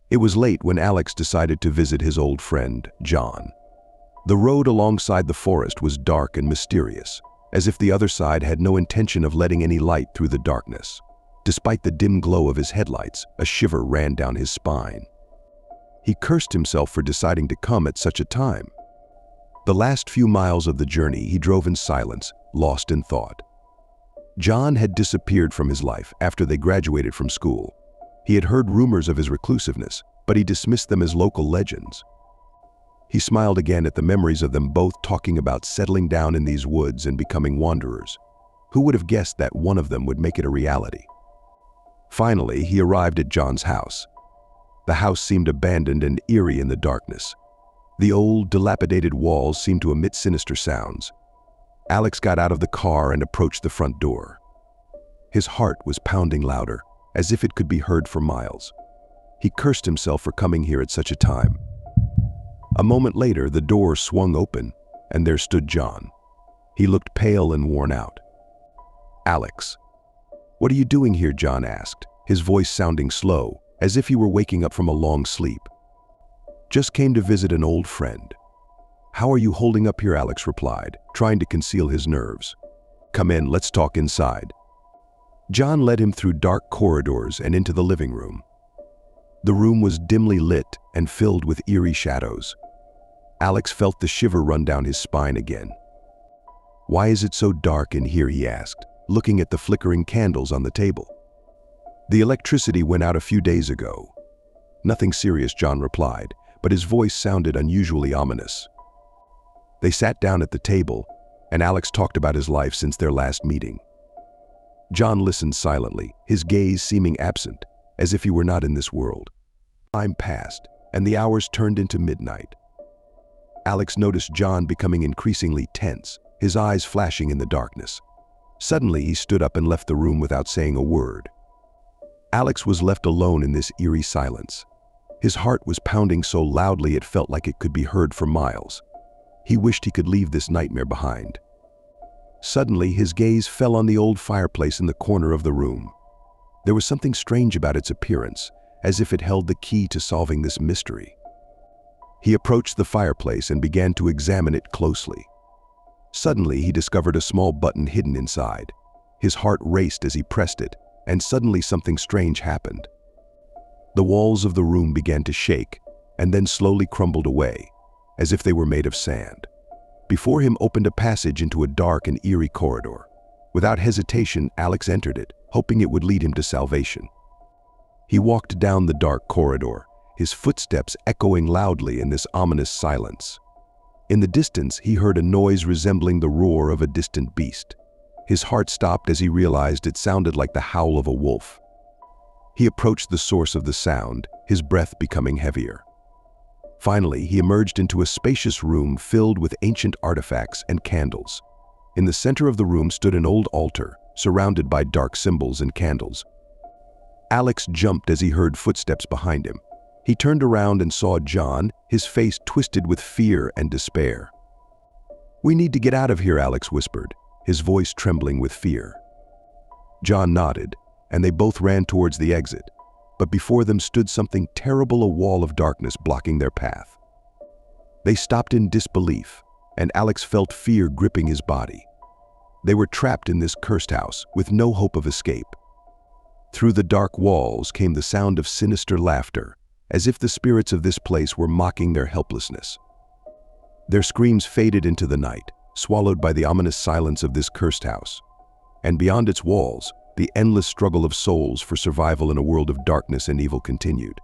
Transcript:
It was late when Alex decided to visit his old friend, John. The road alongside the forest was dark and mysterious, as if the other side had no intention of letting any light through the darkness. Despite the dim glow of his headlights, a shiver ran down his spine. He cursed himself for deciding to come at such a time. The last few miles of the journey he drove in silence, lost in thought. John had disappeared from his life after they graduated from school. He had heard rumors of his reclusiveness, but he dismissed them as local legends. He smiled again at the memories of them both talking about settling down in these woods and becoming wanderers. Who would have guessed that one of them would make it a reality? Finally, he arrived at John's house. The house seemed abandoned and eerie in the darkness. The old, dilapidated walls seemed to emit sinister sounds. Alex got out of the car and approached the front door. His heart was pounding louder, as if it could be heard for miles. He cursed himself for coming here at such a time. A moment later, the door swung open, and there stood John. He looked pale and worn out. "Alex, what are you doing here?" John asked, his voice sounding slow, as if he were waking up from a long sleep. "Just came to visit an old friend." "How are you holding up here?" Alex replied, trying to conceal his nerves. "Come in, let's talk inside." John led him through dark corridors and into the living room. The room was dimly lit and filled with eerie shadows. Alex felt the shiver run down his spine again. "Why is it so dark in here?" he asked, looking at the flickering candles on the table. "The electricity went out a few days ago." "Nothing serious," John replied, but his voice sounded unusually ominous. They sat down at the table, and Alex talked about his life since their last meeting. John listened silently, his gaze seeming absent, as if he were not in this world. Time passed, and the hours turned into midnight. Alex noticed John becoming increasingly tense, his eyes flashing in the darkness. Suddenly, he stood up and left the room without saying a word. Alex was left alone in this eerie silence. His heart was pounding so loudly it felt like it could be heard for miles. He wished he could leave this nightmare behind. Suddenly, his gaze fell on the old fireplace in the corner of the room. There was something strange about its appearance, as if it held the key to solving this mystery. He approached the fireplace and began to examine it closely. Suddenly, he discovered a small button hidden inside. His heart raced as he pressed it, and suddenly something strange happened. The walls of the room began to shake, and then slowly crumbled away, as if they were made of sand. Before him opened a passage into a dark and eerie corridor. Without hesitation, Alex entered it, hoping it would lead him to salvation. He walked down the dark corridor, his footsteps echoing loudly in this ominous silence. In the distance, he heard a noise resembling the roar of a distant beast. His heart stopped as he realized it sounded like the howl of a wolf. He approached the source of the sound, his breath becoming heavier. Finally, he emerged into a spacious room filled with ancient artifacts and candles. In the center of the room stood an old altar, surrounded by dark symbols and candles. Alex jumped as he heard footsteps behind him. He turned around and saw John, his face twisted with fear and despair. "We need to get out of here," Alex whispered, his voice trembling with fear. John nodded, and they both ran towards the exit. But before them stood something terrible, a wall of darkness blocking their path. They stopped in disbelief, and Alex felt fear gripping his body. They were trapped in this cursed house, with no hope of escape. Through the dark walls came the sound of sinister laughter, as if the spirits of this place were mocking their helplessness. Their screams faded into the night, swallowed by the ominous silence of this cursed house. And beyond its walls, the endless struggle of souls for survival in a world of darkness and evil continued.